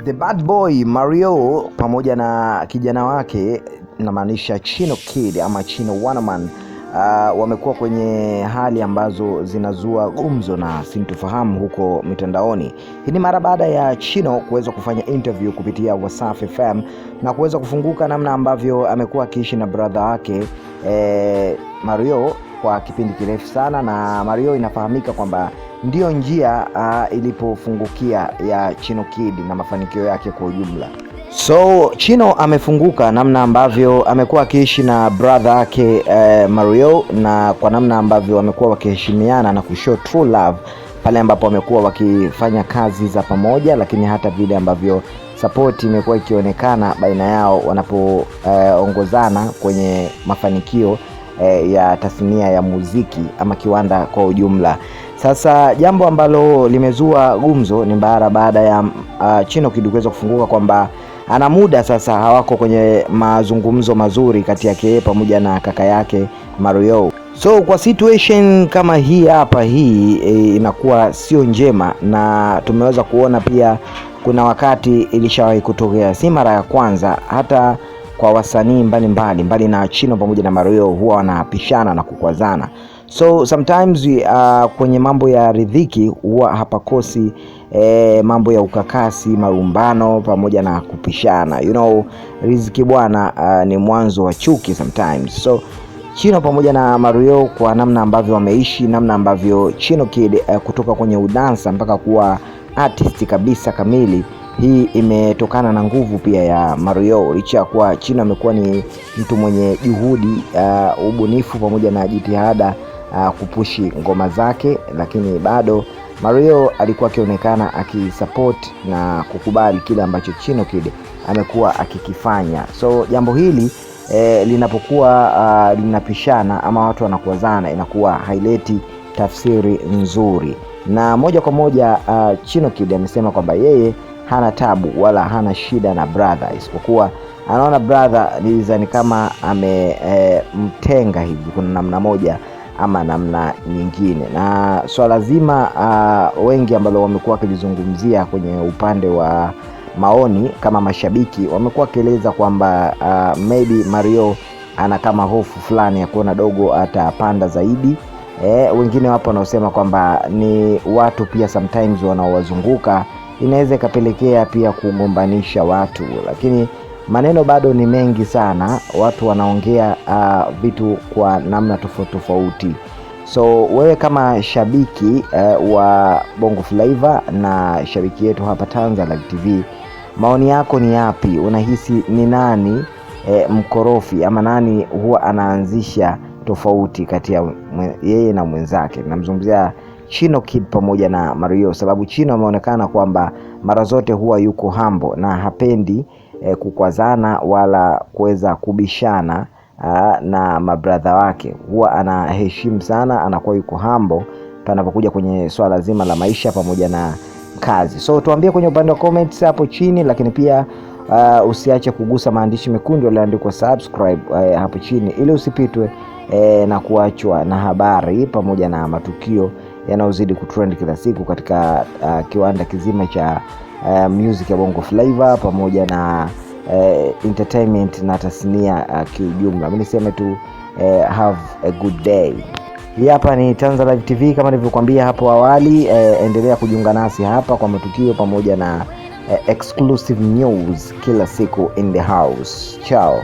The Bad Boy Mario pamoja na kijana wake, namaanisha Chino Kid ama Chino Wanaman, wamekuwa kwenye hali ambazo zinazua gumzo na sintofahamu huko mitandaoni. Hii ni mara baada ya Chino kuweza kufanya interview kupitia Wasafi FM na kuweza kufunguka namna ambavyo amekuwa akiishi na brother wake Mario kwa kipindi kirefu sana, na Mario inafahamika kwamba ndio njia ilipofungukia ya Chino Kid na mafanikio yake kwa ujumla. So Chino amefunguka namna ambavyo amekuwa akiishi na brother yake Mario, na kwa namna ambavyo wamekuwa wakiheshimiana na kushow true love pale ambapo wamekuwa wakifanya kazi za pamoja, lakini hata vile ambavyo support imekuwa ikionekana baina yao wanapoongozana kwenye mafanikio ya tasnia ya muziki ama kiwanda kwa ujumla. Sasa jambo ambalo limezua gumzo ni baada ya Chino Kid kuweza kufunguka kwamba ana muda sasa hawako kwenye mazungumzo mazuri kati yake pamoja na kaka yake Mario. So kwa situation kama hii hapa, hii inakuwa sio njema, na tumeweza kuona pia kuna wakati ilishawahi kutokea, si mara ya kwanza, hata kwa wasanii mbali na Chino pamoja na Mario huwa wanapishana na kukwazana. So sometimes kwenye mambo ya ridhiki huwa hapakosi mambo ya ukakasi, marumbano pamoja na kupishana. Riziki bwana ni mwanzo wa chuki sometimes. So Chino pamoja na Mario, kwa namna ambavyo wameishi, namna ambavyo Chino Kid kutoka kwenye udansa mpaka kuwa artist kabisa kamili, hii imetokana na nguvu pia ya Mario. Licha ya kuwa Chino amekuwa ni mtu mwenye juhudi, ubunifu pamoja na jitihada kupushi ngoma zake, lakini bado Mario alikuwa akionekana akisupport na kukubali kile ambacho Chino Kid amekuwa akikifanya. So jambo hili linapokuwa linapishana ama watu wanakuazana, inakuwa haileti tafsiri nzuri. Na moja kwa moja Chino Kid amesema kwamba yeye hana tabu wala hana shida na brother, isipokuwa anaona brother ni kama amemtenga hivi kuna namna moja ama namna nyingine. Na swala zima wengi ambao wamekuwa wakizungumzia kwenye upande wa maoni kama mashabiki, wamekuwa kieleza kwamba maybe Mario ana kama hofu fulani ya kuona dogo atapanda zaidi. Wengine wapo wanaosema kwamba ni watu pia sometimes wanaowazunguka inaweza ikapelekea pia kugombanisha watu, lakini maneno bado ni mengi sana, watu wanaongea vitu kwa namna tofauti. So wewe kama shabiki wa Bongo Flava na shabiki yetu hapa Tanzania TV, maoni yako ni yapi? Unahisi ni nani mkorofi ama nani huwa anaanzisha tofauti kati ya yeye na mwenzake? Namzungumzia Chino Kid pamoja na Mario, sababu Chino ameonekana kwamba mara zote huwa yuko humble na hapendi kukwazana wala kuweza kubishana na mabrother wake. Huwa anaheshimu sana, anakuwa yuko humble panapokuja kwenye swala zima la maisha pamoja na kazi. So tuambie kwenye upande wa comments hapo chini, lakini pia usiache kugusa maandishi mekundu yaliyoandikwa subscribe hapo chini, ili usipitwe na kuachwa na habari pamoja na matukio yanayozidi kutrend kila siku katika kiwanda kizima cha music ya Bongo Flava pamoja na entertainment na tasnia kiujumla. Mimi niseme tu have a good day. Hii hapa ni Tanzania TV kama nilivyokuambia hapo awali. Endelea kujiunga nasi hapa kwa matukio pamoja na exclusive news kila siku in the house. Ciao.